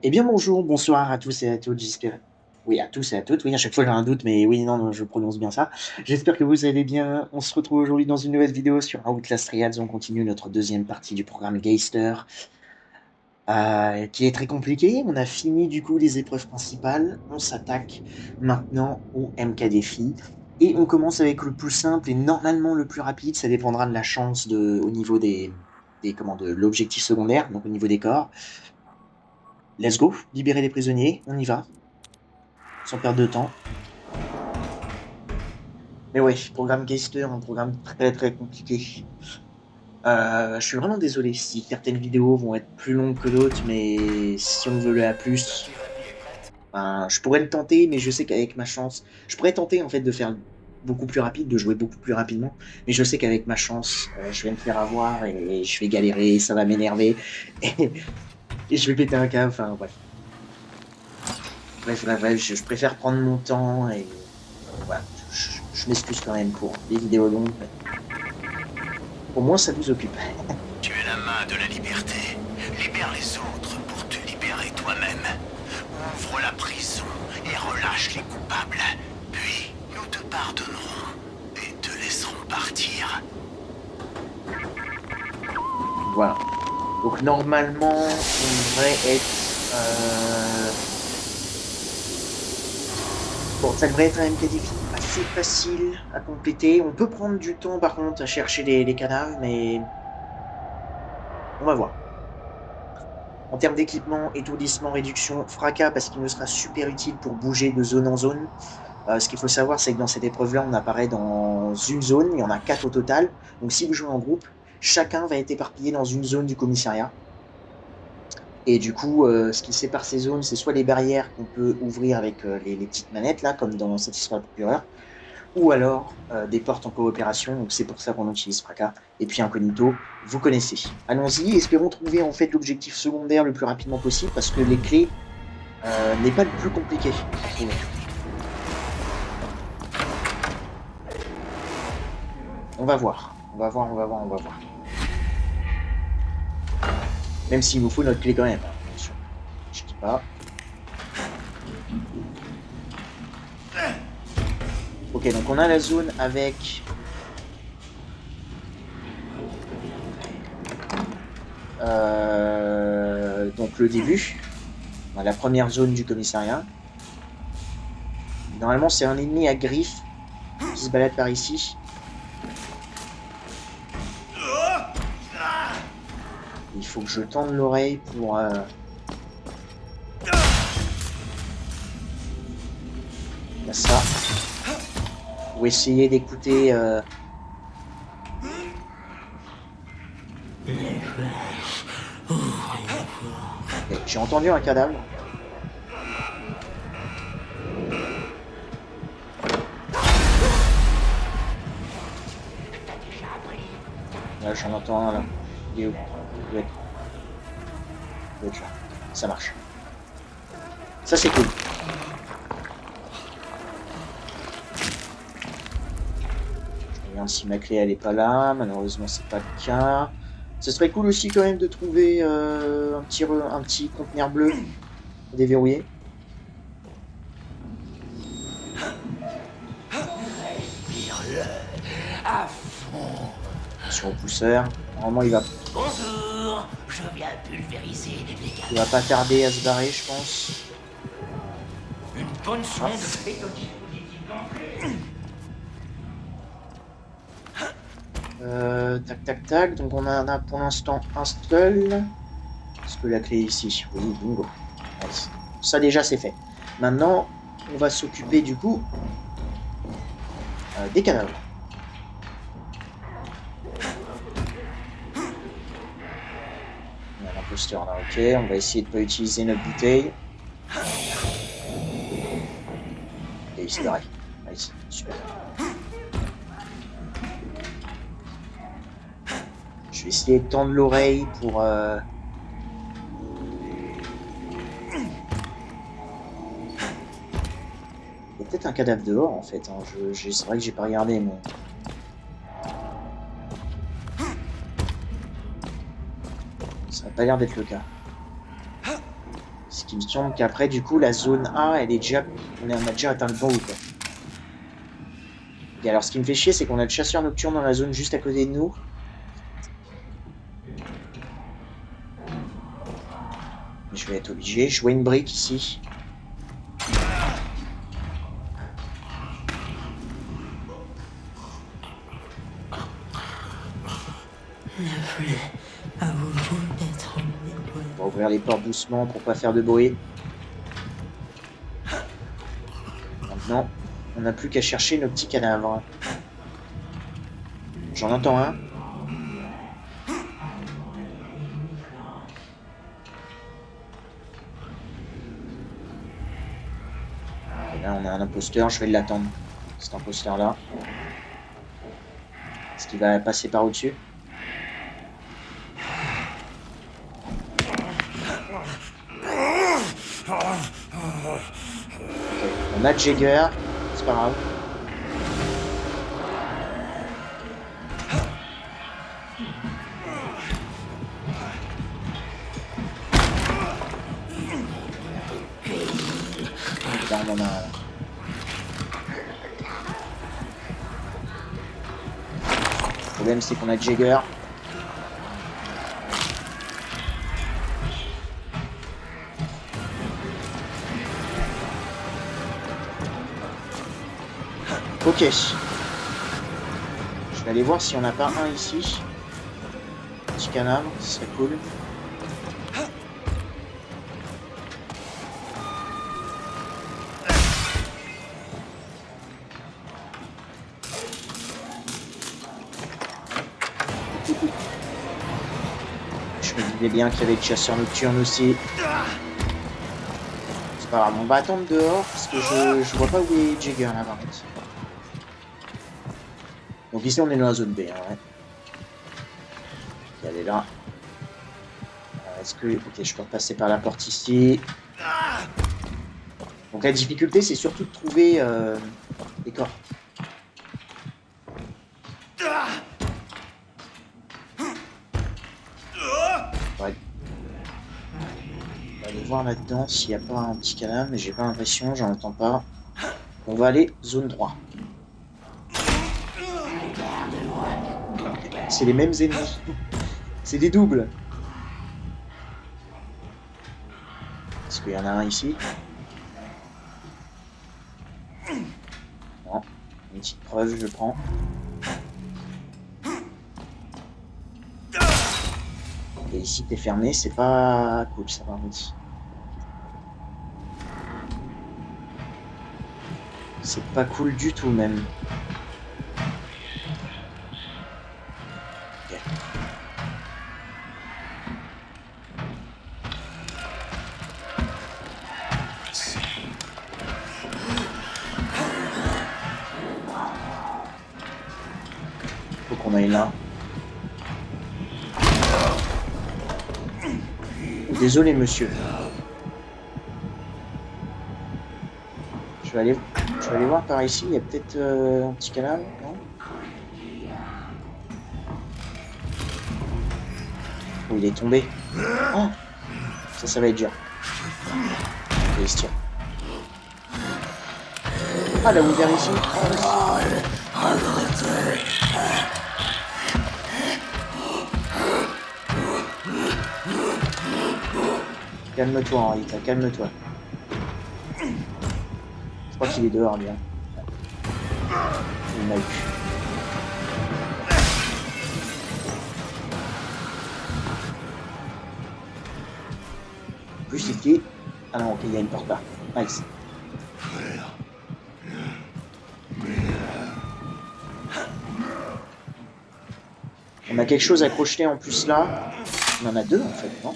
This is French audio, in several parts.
Eh bien bonjour, bonsoir à tous et à toutes, j'espère. Oui, à tous et à toutes, oui, à chaque fois j'ai un doute, mais oui, non, non, je prononce bien ça. J'espère que vous allez bien. On se retrouve aujourd'hui dans une nouvelle vidéo sur Outlast Triads. On continue notre deuxième partie du programme Geister, qui est très compliqué. On a fini du coup les épreuves principales. On s'attaque maintenant au MK défi. Et on commence avec le plus simple et normalement le plus rapide. Ça dépendra de la chance au niveau de l'objectif secondaire, donc au niveau des corps. Let's go, libérer les prisonniers, on y va, sans perdre de temps. Mais ouais, programme Geister, un programme très très compliqué. Je suis vraiment désolé si certaines vidéos vont être plus longues que d'autres, mais si on veut le A+, ben, je pourrais le tenter, mais je sais qu'avec ma chance, je pourrais tenter en fait de faire beaucoup plus rapide, de jouer beaucoup plus rapidement, mais je sais qu'avec ma chance, je vais me faire avoir et je vais galérer, ça va m'énerver, et, et je vais péter un câble, enfin bref. Bref, je préfère prendre mon temps et voilà, je m'excuse quand même pour les vidéos longues, mais au moins ça vous occupe. Tu es la main de la liberté. Libère les autres pour te libérer toi-même. Ouvre la prison et relâche les coupables. Puis, nous te pardonnerons et te laisserons partir. Voilà. Donc normalement, on devrait être... Bon, ça devrait être un MK assez facile à compléter. On peut prendre du temps par contre à chercher les cadavres, mais on va voir. En termes d'équipement, étourdissement, réduction, fracas, parce qu'il nous sera super utile pour bouger de zone en zone. Ce qu'il faut savoir, c'est que dans cette épreuve-là, on apparaît dans une zone, il y en a 4 au total. Donc si vous jouez en groupe, chacun va être éparpillé dans une zone du commissariat. Et du coup, ce qui sépare ces zones, c'est soit les barrières qu'on peut ouvrir avec les petites manettes, là, comme dans Satisfyer Procureur, ou alors des portes en coopération. Donc c'est pour ça qu'on utilise Fracas. Et puis Incognito, vous connaissez. Allons-y, espérons trouver en fait l'objectif secondaire le plus rapidement possible, parce que les clés n'est pas le plus compliqué à trouver. On va voir. On va voir, on va voir, on va voir. Même s'il vous faut notre clé quand même, hein, bien sûr. Je dis pas. Ok, donc on a la zone avec... donc le début. On a la première zone du commissariat. Normalement, c'est un ennemi à griffes qui se balade par ici. Il faut que je tende l'oreille pour... ça. Ou essayer d'écouter... Okay, j'ai entendu un cadavre. Là, j'en entends un là. Il est où? Il doit être là. Ça marche. Ça, c'est cool. Je regarde si ma clé, elle est pas là. Malheureusement, c'est pas le cas. Ce serait cool aussi quand même de trouver un petit conteneur bleu déverrouillé. À fond. Sur le pousseur. Normalement, il va Bonjour, je viens pulvériser les gars. il va pas tarder à se barrer, je pense. Une bonne sonde est au dispositif d'entrée. Tac, tac, tac. Donc on en a pour l'instant un seul. Est-ce que la clé est ici? Oui, bingo. Nice. Ça déjà c'est fait. Maintenant, on va s'occuper du coup des cadavres. On a l'imposteur là, ok. On va essayer de ne pas utiliser notre bouteille. Et il s'est barré. Nice, super. Je vais essayer de tendre l'oreille pour... Il y a peut-être un cadavre dehors en fait. Hein. C'est vrai que j'ai pas regardé, mais... Ça n'a pas l'air d'être le cas. Ce qui me semble qu'après, du coup, la zone A, elle est déjà... on a déjà atteint le bon haut, quoi. Et alors, ce qui me fait chier, c'est qu'on a le chasseur nocturne dans la zone juste à côté de nous. Je vais être obligé. Je vois une brique ici. On va ouvrir les portes doucement pour pas faire de bruit. Maintenant, on n'a plus qu'à chercher nos petits cadavres. J'en entends un. Et là, on a un imposteur. Je vais l'attendre. Cet imposteur-là. Est-ce qu'il va passer par au-dessus? On a Jagger, c'est pas grave. Là, on en a un. Le problème, c'est qu'on a Jagger. Ok. Je vais aller voir si on n'a pas un ici. Petit cadavre, ce serait cool. Je me disais bien qu'il y avait le chasseur nocturne aussi. C'est pas grave, on va attendre dehors parce que je vois pas où est Jagger là par contre. Donc ici on est dans la zone B, hein, ouais. Elle est là. Est-ce que... Ok, je peux repasser par la porte ici. Donc la difficulté c'est surtout de trouver des corps. Ouais. On va aller voir là-dedans s'il n'y a pas un petit cadavre, mais j'ai pas l'impression, j'en entends pas. On va aller zone 3. C'est les mêmes ennemis. C'est des doubles. Est-ce qu'il y en a un ici? Non. Une petite preuve, je prends. Et ici, t'es fermé, c'est pas cool, ça va. C'est pas cool du tout, même. Okay. Faut qu'on aille là. Désolé, monsieur. Je vais aller voir par ici. Il y a peut-être un petit cadavre, non? Oh, il est tombé. Oh, ça va être dur. Ok, il se tire. Ah, la ouvert ici. Calme-toi, Henri, calme-toi. Je crois qu'il est dehors, lui. Hein. Il m'a eu. Plus ici. Ah non, ok, il y a une porte là. Nice. On a quelque chose à crocheter en plus là. On en a deux en fait, non?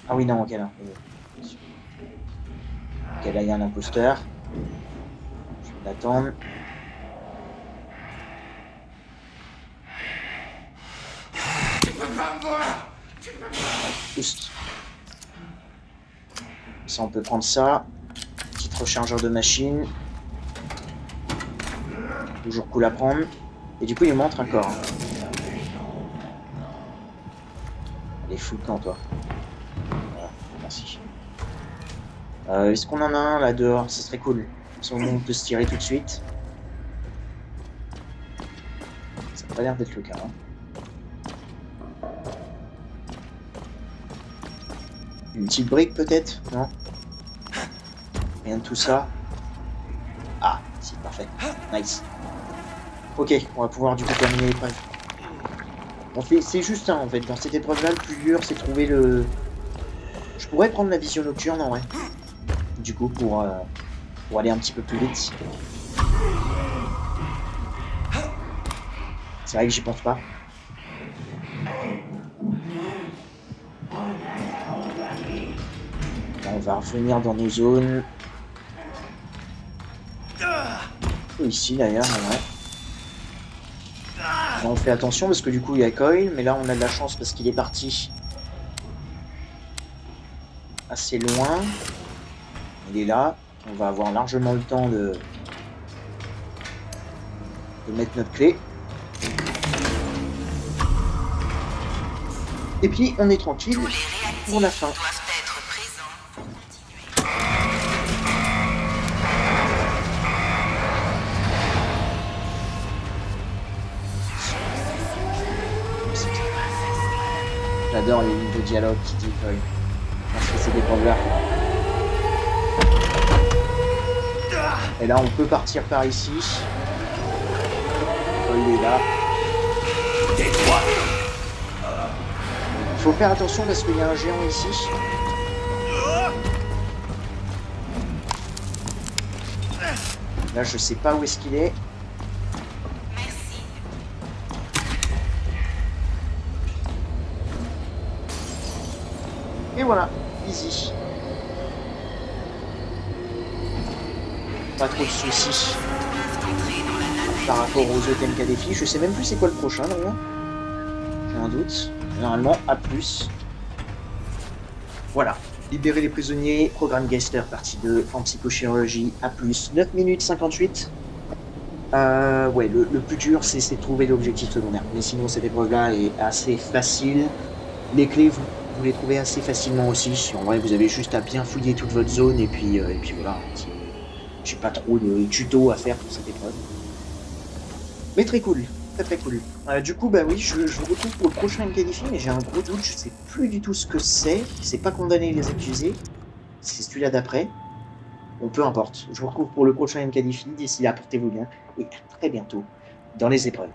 Ah oui, non, ok, là. Ok, là, il y a un imposteur. Je vais l'attendre. Boost. Ça, on peut prendre ça. Petit rechargeur de machine. Toujours cool à prendre. Et du coup, il me montre un corps. Elle est fou le camp, toi. merci. Est-ce qu'on en a un là dehors? Ça serait cool. Si on peut se tirer tout de suite. Ça n'a pas l'air d'être le cas. Hein. Une petite brique peut-être? Non? Rien de tout ça. Ah, si, parfait. Nice. Ok, on va pouvoir du coup terminer l'épreuve. C'est juste en fait, dans cette épreuve-là, le plus dur, c'est trouver le... Je pourrais prendre la vision nocturne en vrai. Du coup, pour aller un petit peu plus vite. C'est vrai que j'y pense pas. Là, on va revenir dans nos zones. Ou ici d'ailleurs, en vrai. Là, on fait attention parce que du coup il y a Coil, mais là on a de la chance parce qu'il est parti assez loin. Il est là. On va avoir largement le temps de mettre notre clé. Et puis on est tranquille pour la fin. J'adore les lignes de dialogue qui dit Coil. On fait ces épreuves-là. Et là on peut partir par ici. Coil est là. Il faut faire attention parce qu'il y a un géant ici. Là je sais pas où est-ce qu'il est. Et voilà, easy. Pas trop de soucis par rapport aux items qu'a défi. Je sais même plus c'est quoi le prochain d'ailleurs. J'ai un doute. Généralement A+. Voilà. Libérer les prisonniers, programme Geister, partie 2, en psychochirurgie, A+, 9 minutes 58. Ouais, le plus dur, c'est de trouver l'objectif secondaire. Mais sinon, cette épreuve-là est assez facile. Les clés, vous les trouvez assez facilement aussi. En vrai, vous avez juste à bien fouiller toute votre zone et puis voilà. J'ai pas trop de tuto à faire pour cette épreuve. Mais très cool. Très cool. Du coup, bah oui, je vous retrouve pour le prochain MKDefi, mais j'ai un gros doute, je sais plus du tout ce que c'est. C'est pas condamner les accusés. C'est celui-là d'après. Bon, peu importe. Je vous retrouve pour le prochain MKDefi. D'ici là, portez-vous bien et à très bientôt dans les épreuves.